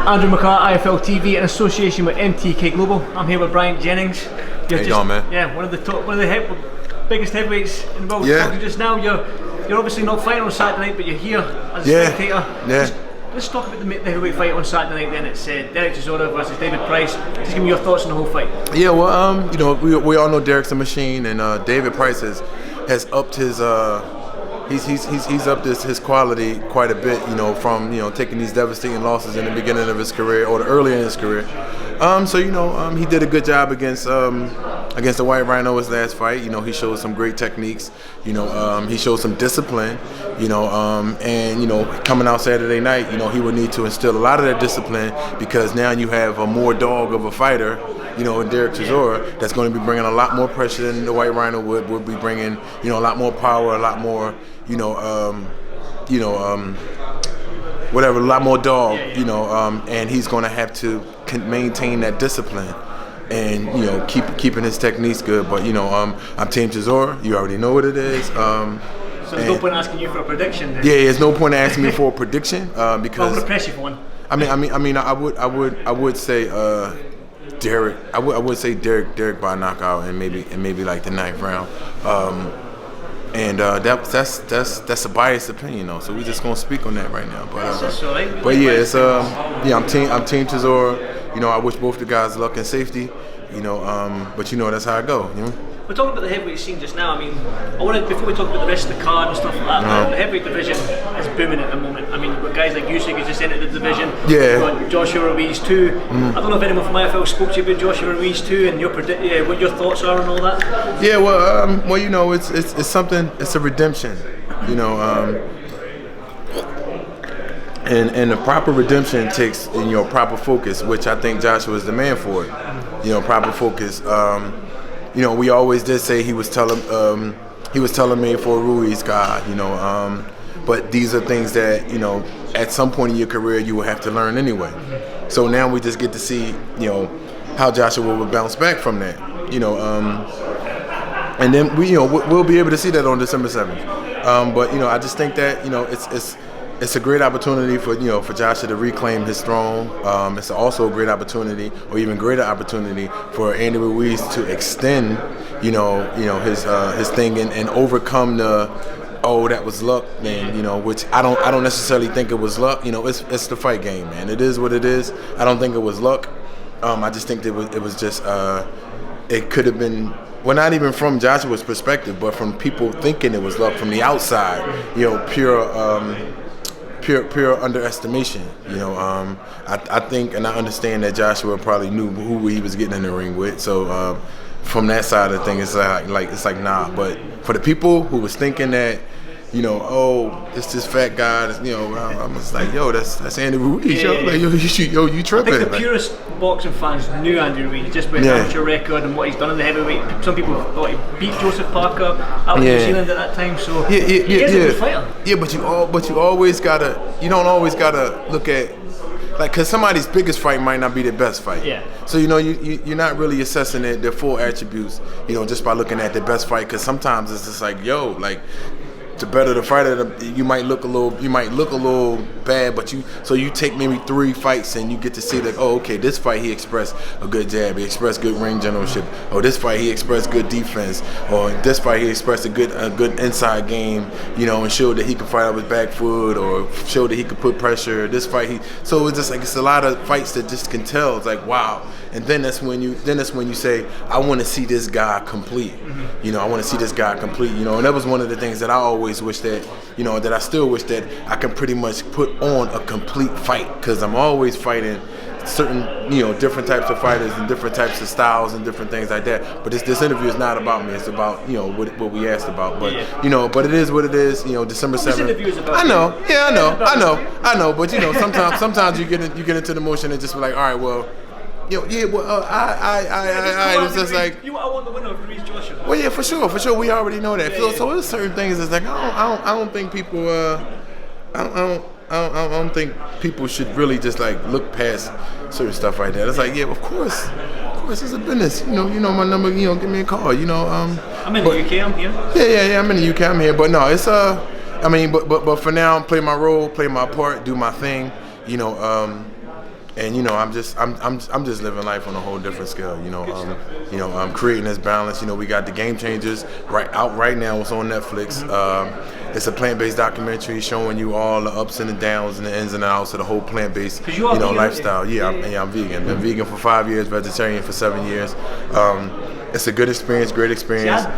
Andrew McCART, IFL TV, in association with MTK Global. I'm here with Bryant Jennings. How you going, man? Yeah, one of the biggest heavyweights in the world. Yeah. Just now, you're obviously not fighting on Saturday night, but you're here as a spectator. Yeah. Let's talk about the heavyweight fight on Saturday night. Then it's Derek Chisora versus David Price. Just give me your thoughts on the whole fight. Yeah, well, we all know Derek's a machine, and David Price has upped his he's upped his quality quite a bit. From taking these devastating losses in the beginning of his career or earlier in his career. He did a good job against the White Rhino his last fight. He showed some great techniques. He showed some discipline. And coming out Saturday night, he would need to instill a lot of that discipline because now you have a more dog of a fighter. In Derek Chisora, that's going to be bringing a lot more pressure than the White Rhino would be bringing. A lot more power, a lot more. Whatever, a lot more dog, and he's going to have to maintain that discipline and, keeping his techniques good. But, I'm Team Chisora. You already know what it is. So there's no point asking you for a prediction then? Yeah, there's no point asking me for a prediction because I'm going to press you for one. I would say Derek. I would say Derek by knockout and maybe like the ninth round. That's a biased opinion, though. So we're just gonna speak on that right now. But yeah, it's I'm Team Chisora. I wish both the guys luck and safety. But that's how I go. We're talking about the heavyweight scene just now. Before we talk about the rest of the card and stuff like that, the heavyweight division is booming at the moment. We've got guys like Usyk who just entered the division. Yeah. We've got Joshua Ruiz too. I don't know if anyone from IFL spoke to you about Joshua Ruiz too, and what your thoughts are on all that. Yeah, well, it's something. It's a redemption. And the proper redemption takes proper focus, which I think Joshua is the man for it. Proper focus. We always did say he was telling me for a Ruiz guy, but these are things that, at some point in your career you will have to learn anyway. So now we just get to see, how Joshua will bounce back from that, and then we'll be able to see that on December 7th. But I just think that, it's a great opportunity for Joshua to reclaim his throne. It's also a great opportunity, or even greater opportunity, for Andy Ruiz to extend, his thing and overcome that was luck, man. Which I don't necessarily think it was luck. It's the fight game, man. It is what it is. I don't think it was luck. I just think it was just it could have been. Well, not even from Joshua's perspective, but from people thinking it was luck from the outside. Pure underestimation. I think and I understand that Joshua probably knew who he was getting in the ring with. So from that side of things, it's like nah. But for the people who was thinking that, it's this fat guy. I'm just like, that's Andy Ruiz. Yeah. Like, you tripping. I think the purest boxing fans knew Andy Ruiz just with his amateur record and what he's done in the heavyweight. Some people thought he beat Joseph Parker out of New Zealand at that time. So he is a good fighter. Yeah, but you always gotta. You don't always gotta look at. Because somebody's biggest fight might not be their best fight. Yeah. So you're not really assessing their full attributes. Just by looking at their best fight. Because sometimes it's just like, the better the fighter, you might look a little bad, but you take maybe 3 fights and you get to see that, this fight he expressed a good jab, he expressed good ring generalship, or this fight he expressed good defense, or this fight he expressed a good inside game, and showed that he could fight out his back foot, or showed that he could put pressure. This fight so it's just like it's a lot of fights that just can tell. It's like, wow. And then that's when you say, I want to see this guy complete. I want to see this guy complete. And that was one of the things that I always wish that, that I still wish that I can pretty much put on a complete fight, because I'm always fighting certain, different types of fighters and different types of styles and different things like that. But this interview is not about me. It's about, what we asked about. But, but it is what it is. December 7th. This interview is about I know. Yeah, I know. But, sometimes you get into the motion and just be like, all right, well, it's just like I want the winner of Ruiz-Joshua. Well, yeah, for sure. We already know that. So there's certain things that's like I don't think people. I don't think people should really just like look past certain stuff like that. It's like, yeah, of course, it's a business. You know my number. Give me a call. I'm in the UK. I'm here. Yeah. I'm in the UK. I'm here. But no, it's but for now, play my role, play my part, do my thing. And I'm just living life on a whole different scale. I'm creating this balance. We got the Game Changers right now. It's on Netflix. It's a plant-based documentary showing you all the ups and the downs and the ins and outs of the whole plant-based lifestyle. Yeah, I'm vegan. Been vegan for 5 years, vegetarian for 7 years. It's a good experience, great experience. See, I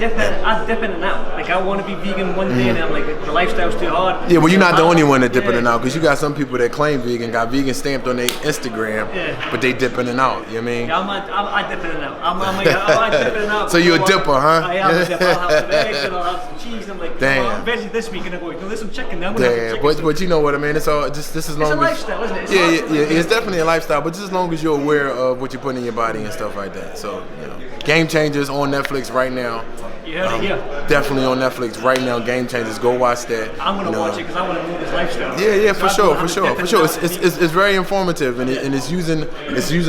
dip in and out. Like, I want to be vegan one day, and I'm like, the lifestyle's too hard. Yeah, well, you're not the only one that dip in and out, because you got some people that claim vegan, got vegan stamped on their Instagram, but they dip in and out. You know what I mean? Yeah, I dip in and out. I dip in and out. So you're a dipper, huh? I am a dipper. I'll have some eggs and I'll have some cheese. I'm like, damn. I'm veggie this week, and I go, there's some chicken. Then I'm gonna have some chicken. But you know what I mean? It's all just this is long. It's a lifestyle, isn't it? It's definitely a lifestyle, but just as long as you're aware of what you're putting in your body and stuff like that. So, Game Changers on Netflix right now. You heard it here. Definitely on Netflix right now. Game Changers. Go watch that. I'm gonna watch it because I want to move this lifestyle. Yeah, for sure. It's very informative, and it's using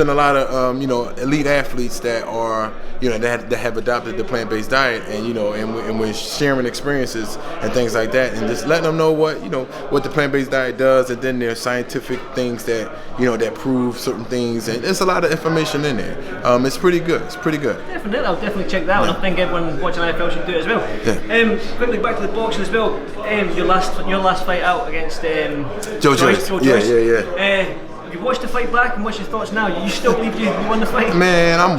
a lot of elite athletes that are that have adopted the plant-based diet, and we're sharing experiences and things like that, and just letting them know what the plant-based diet does, and then there's scientific things that that prove certain things, and there's a lot of information in there. It's pretty good. Definitely, I'll definitely check that out. I think everyone watching IFL should do it as well. Yeah. Quickly back to the boxing as well. Your last fight out against Joyce. Joyce. Yeah. You watched the fight back, and what's your thoughts now? You still believe you won the fight? Man, I'm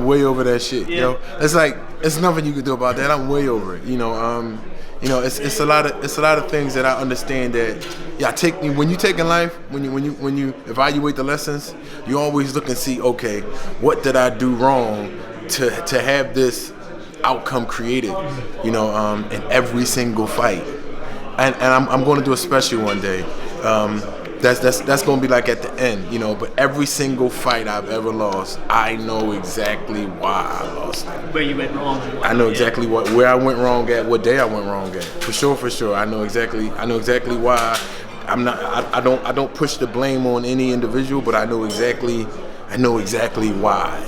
way over that shit. Yeah. It's like it's nothing you can do about that. I'm way over it. It's a lot of things that I understand that when you take in life, when you evaluate the lessons, you always look and see, okay, what did I do wrong to have this outcome created, in every single fight, and I'm going to do a special one day. That's going to be like at the end, but every single fight I've ever lost, I know exactly why I lost it. Where you went wrong. I know exactly where I went wrong at, what day I went wrong at. For sure. I know exactly why. I don't push the blame on any individual, but I know exactly why.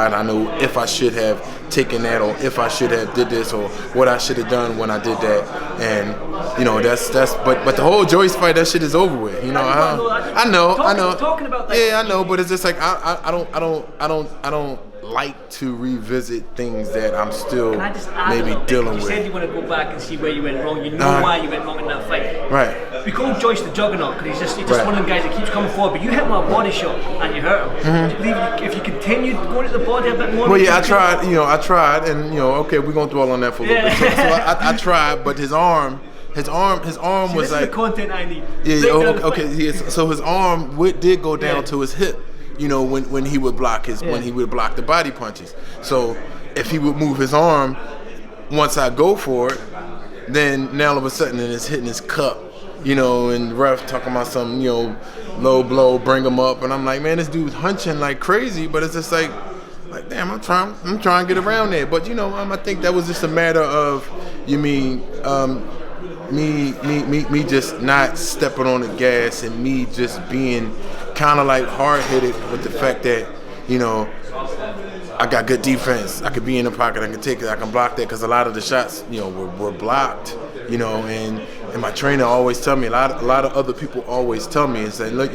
And I know if I should have taken that, or if I should have did this, or what I should have done when I did that. And but the whole Joyce fight, that shit is over with. I know. Talking about that. Yeah, I know, but it's just like I don't like to revisit things that I'm still maybe dealing with. You said you want to go back and see where you went wrong. You know why you went wrong in that fight. Right. We call Joyce the juggernaut because he's just one of them guys that keeps coming forward. But you hit him with a body shot and you hurt him. Do you believe if you continued going to the body a bit more? Well, yeah, I tried, and okay, we're gonna dwell on that for a little bit. So I tried, but his arm was this like is the content I need. Yeah. Okay. So his arm did go down to his hip. When he would block when he would block the body punches. So if he would move his arm, once I go for it, then now all of a sudden it's hitting his cup, and the ref talking about some, low blow, bring him up, and I'm like, man, this dude's hunching like crazy, but it's just like damn, I'm trying to get around there, but I think that was just a matter of, me just not stepping on the gas, and me just being kind of like hard-headed with the fact that, I got good defense. I could be in the pocket. I can take it. I can block that, because a lot of the shots, were blocked. And my trainer always tell me, a lot of other people always tell me and say, look,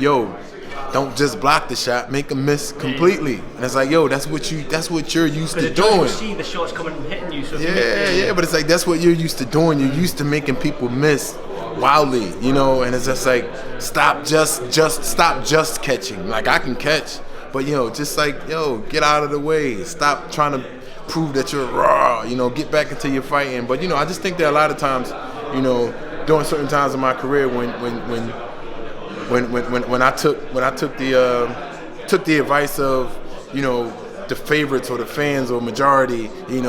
don't just block the shot, make them miss completely. And it's like, that's what you're used to doing. You see the shots coming and hitting you. So but it's like that's what you're used to doing. You're used to making people miss wildly, and it's just like stop just catching. Like, I can catch, but just like get out of the way. Stop trying to prove that you're raw. Get back into your fighting. But I just think that a lot of times, during certain times in my career when I took the advice of the favorites or the fans or majority, and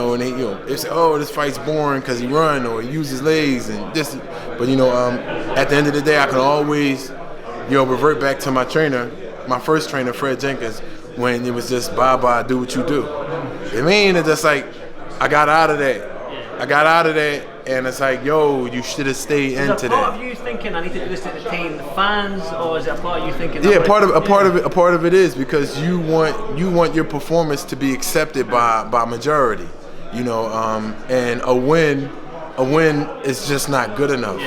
they say, oh, this fight's boring because he run or he uses legs and this, but at the end of the day, I can always revert back to my trainer, my first trainer, Fred Jenkins, when it was just bye, do what you do. It's just like I got out of that. And it's like, you should have stayed into that. Is it a part of you thinking I need to do this to entertain the fans, or is it a part of you thinking? Yeah, a part of it is because you want your performance to be accepted by majority, and a win is just not good enough.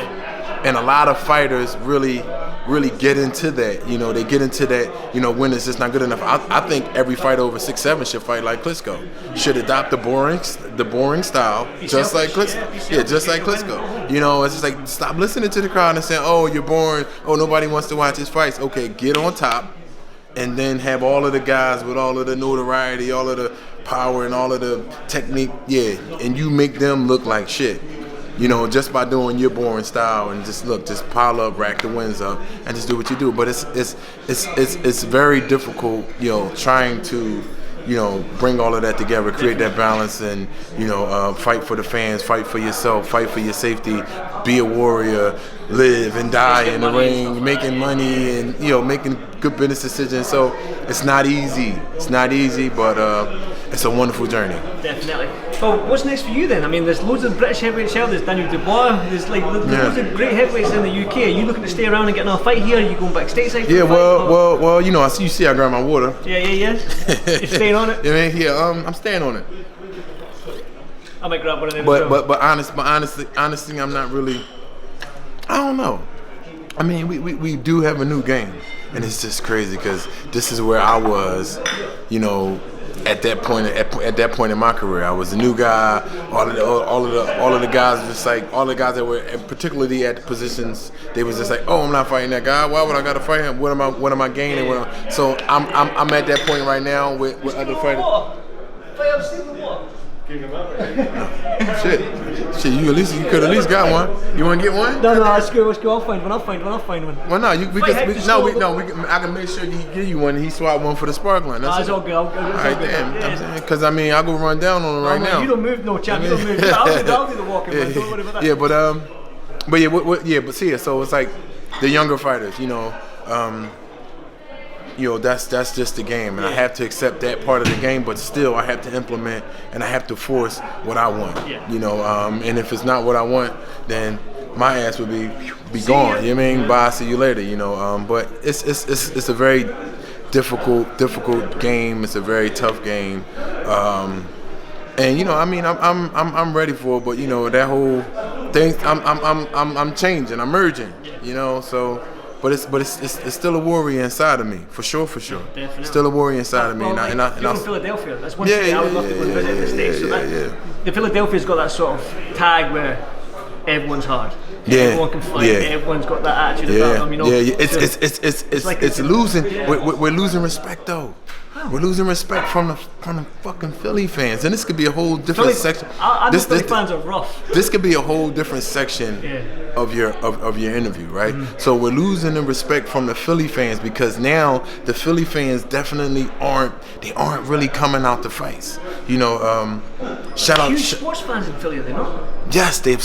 And a lot of fighters really really get into that. You know, they get into that. You know, when it's just not good enough. I think every fighter over 6'7" should fight like Klitschko. Should adopt the boring style, just like Klitschko. Yeah, just like Klitschko. You know, it's just like stop listening to the crowd and saying, "Oh, you're boring. Oh, nobody wants to watch his fights." Okay, get on top, and then have all of the guys with all of the notoriety, all of the power, and all of the technique. Yeah, and you make them look like shit. You know, just by doing your boring style and just pile up, rack the wins up, and just do what you do. But it's very difficult, you know, trying to, you know, bring all of that together, create that balance, and, you know, fight for the fans, fight for yourself, fight for your safety, be a warrior, live and die in the ring, making money, and, you know, making good business decisions. So it's not easy. It's not easy, but it's a wonderful journey. Definitely. Well, what's next for you then? I mean, there's loads of British heavyweights here. There's Daniel Dubois. There's loads of great heavyweights in the UK. Are you looking to stay around and get another fight here? Are you going back stateside? Yeah, well, you know, I see I grabbed my water. Yeah. You're staying on it? I'm staying on it. I might grab one of them. But honestly, I'm not really. I don't know. I mean, we do have a new game, and it's just crazy because this is where I was, you know. At that point in my career, I was a new guy. All of the guys, just like all the guys that were, particularly at the positions, they was just like, oh, I'm not fighting that guy. Why would I gotta fight him? What am I gaining? So I'm at that point right now with other fighters. Shit, you could at least got one. You want to get one? No, let's go. I'll find one. Well, no, I can make sure he give you one. And he swap one for the sparkling. That's all good. All right, damn. Because I mean, I'll go run down on him right now. You don't move, no champ. You don't move. I'll do the walking. Man. Don't worry about that. So it's like the younger fighters, you know. You know, that's just the game, and I have to accept that part of the game, but still I have to implement and I have to force what I want. You know, and if it's not what I want, then my ass would be gone. You know what I mean? Bye, see you later. You know, but it's a very difficult game. It's a very tough game, and you know, I mean, I'm ready for it, but you know, that whole thing, I'm changing, I'm merging. You know, so. But it's still a warrior inside of me, for sure. Definitely. Still a warrior inside of me. You're from Philadelphia. That's one city I would love to go and visit in the States. The Philadelphia's got that sort of tag where everyone's hard. Everyone can fight. Everyone's got that attitude about them. You know. It's losing. We're losing respect though. We're losing respect from the fucking Philly fans, and this could be a whole different section. I know Philly fans are rough. This could be a whole different section of your interview, right? Mm-hmm. So we're losing the respect from the Philly fans because now the Philly fans definitely aren't really coming out to fights. You know, shout out. Huge sports fans in Philly, are they not? Yes, they're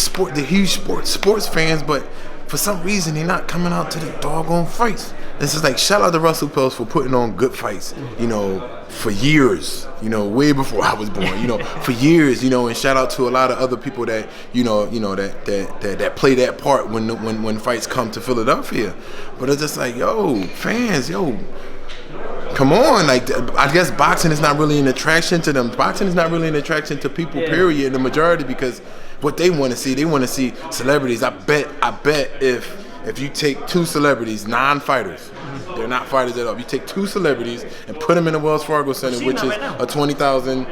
huge sports fans, but for some reason they're not coming out to the doggone fights. This is like, shout out to Russell Peltz for putting on good fights, you know, for years, you know, way before I was born, you know, for years, you know, and shout out to a lot of other people that, you know, that play that part when fights come to Philadelphia. But it's just like, yo, fans, come on, like, I guess boxing is not really an attraction to them. Boxing is not really an attraction to people, period, the majority, because what they want to see celebrities. I bet if you take two celebrities, non-fighters, they're not fighters at all. You take two celebrities and put them in the Wells Fargo Center, which is a 20,000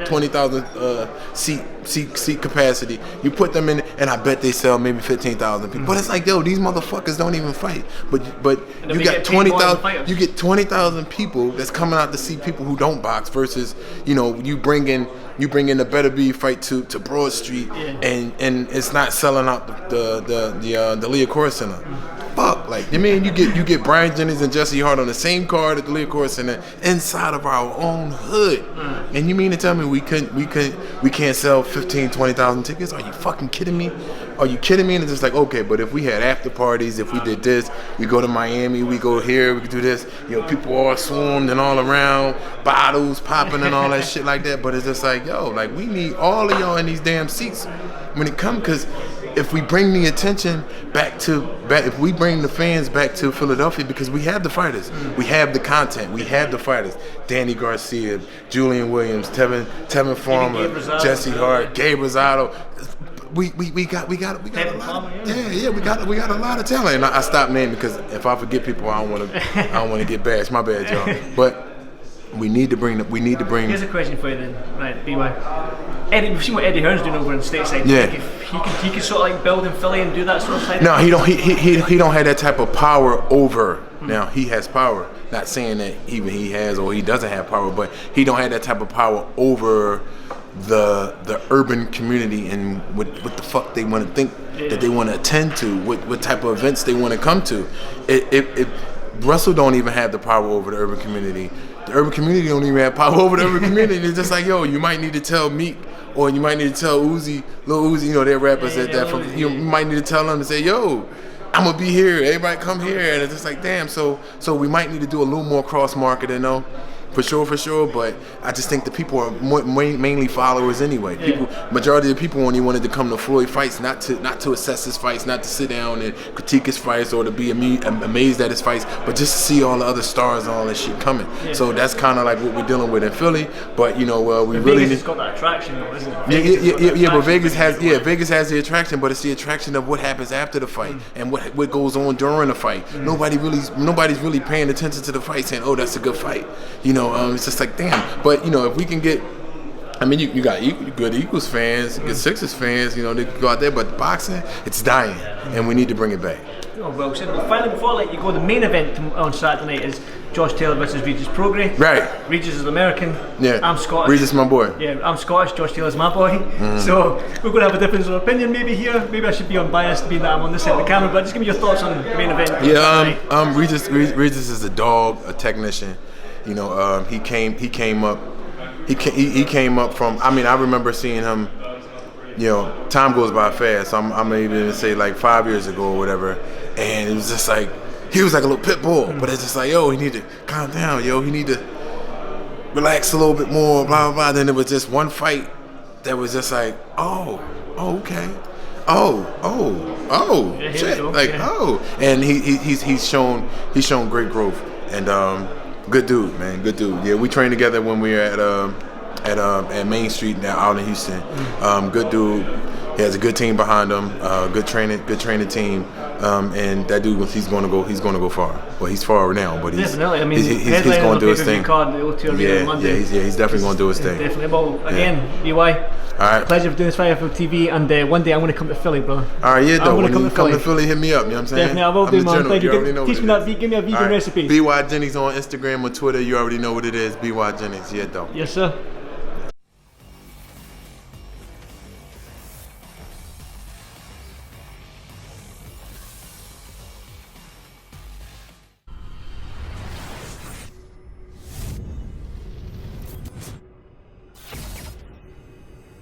seat capacity. You put them in, and I bet they sell maybe 15,000 people. But it's like, yo, these motherfuckers don't even fight. But you got 20,000. You get 20,000 people that's coming out to see people who don't box versus, you know, you bring in the Better Be fight to Broad Street, and it's not selling out the Leah Center. Fuck, like, I mean, you get Bryant Jennings and Jesse Hart on the same card at the Leah Center inside of our own hood, and you mean to tell me we can't sell 15,000, 20,000 tickets? Are you fucking kidding me? And it's just like, okay, but if we had after parties, if we did this, we go to Miami, we go here, we could do this, you know, people all swarmed and all around, bottles popping and all that shit like that. But it's just like, yo, like, we need all of y'all in these damn seats when it comes, because if we bring the attention if we bring the fans back to Philadelphia, because we have the fighters, we have the content, we have the fighters, Danny Garcia, Julian Williams, Tevin Farmer, Jesse Hart, Gabe Rosado, we got a lot of, we got a lot of talent. And I stopped naming because if I forget people, I don't want to get bashed. My bad, y'all. But we need to bring. Here's a question for you then, right? BY. Eddie, we've seen what Eddie Hearn's doing over in stateside. Yeah. Like he could sort of like build in Philly and do that sort of thing. No, he don't. He don't have that type of power over. Now he has power. Not saying that even he has or he doesn't have power, but he don't have that type of power over the urban community and what the fuck they want to think that they want to attend to, what type of events they want to come to. Russell don't even have the power over the urban community. The urban community don't even have power over the urban community. It's just like, yo, you might need to tell Meek or you might need to tell Uzi, Lil Uzi, you know, they're rappers you might need to tell them to say, yo, I'm gonna be here. Everybody come here, and it's just like, damn. So we might need to do a little more cross marketing, though, for sure. But I just think the people are mainly followers anyway. Majority of the people only wanted to come to Floyd fights, not to assess his fights, not to sit down and critique his fights or to be amazed at his fights, but just to see all the other stars and all that shit coming. Yeah. So that's kind of like what we're dealing with in Philly. But we really Vegas has got that attraction, though, isn't it? But Vegas has the attraction, but it's the attraction of what happens after the fight and what goes on during the fight. Nobody's really paying attention to the fight, saying, "Oh, that's a good fight." It's just like, damn. But if we can get, I mean, you got good Eagles fans, good Sixers fans, they go out there. But boxing, it's dying, and we need to bring it back. Oh, well said. Well, finally, before I let you go, the main event on Saturday night is Josh Taylor versus Regis Prograis. Right. Regis is American. Yeah. I'm Scottish. Regis, my boy. Yeah, I'm Scottish. Josh Taylor's my boy. So we're going to have a difference of opinion maybe here. Maybe I should be unbiased, being that I'm on this side of the camera. But just give me your thoughts on the main event. Yeah. Regis is a dog, a technician. He came up from. I mean, I remember seeing him. Time goes by fast. I'm maybe gonna say like 5 years ago or whatever, and it was just like he was like a little pit bull. But it's just like, yo, he need to calm down, yo. He need to relax a little bit more. Blah blah blah. Then it was just one fight that was just like, okay. Shit. And he's shown great growth and good dude, man. Good dude. Yeah, we trained together when we were at Main Street now out in Houston. Good dude. He has a good team behind him. Good training team. And that dude, he's going to go far. Well, he's far now, but he's going to do his thing. He's definitely going to do his thing. Definitely. Well, again, BY. All right. Pleasure for doing this Fire for TV, and one day I'm going to come to Philly, bro. All right, though. When you come to Philly, hit me up. You know what I'm saying? Definitely, I will do, man. Thank you. Teach me that. Give me a vegan recipe. BY Jennings on Instagram or Twitter. You already know what it is. BY Jennings. Yeah, though. Yes, sir.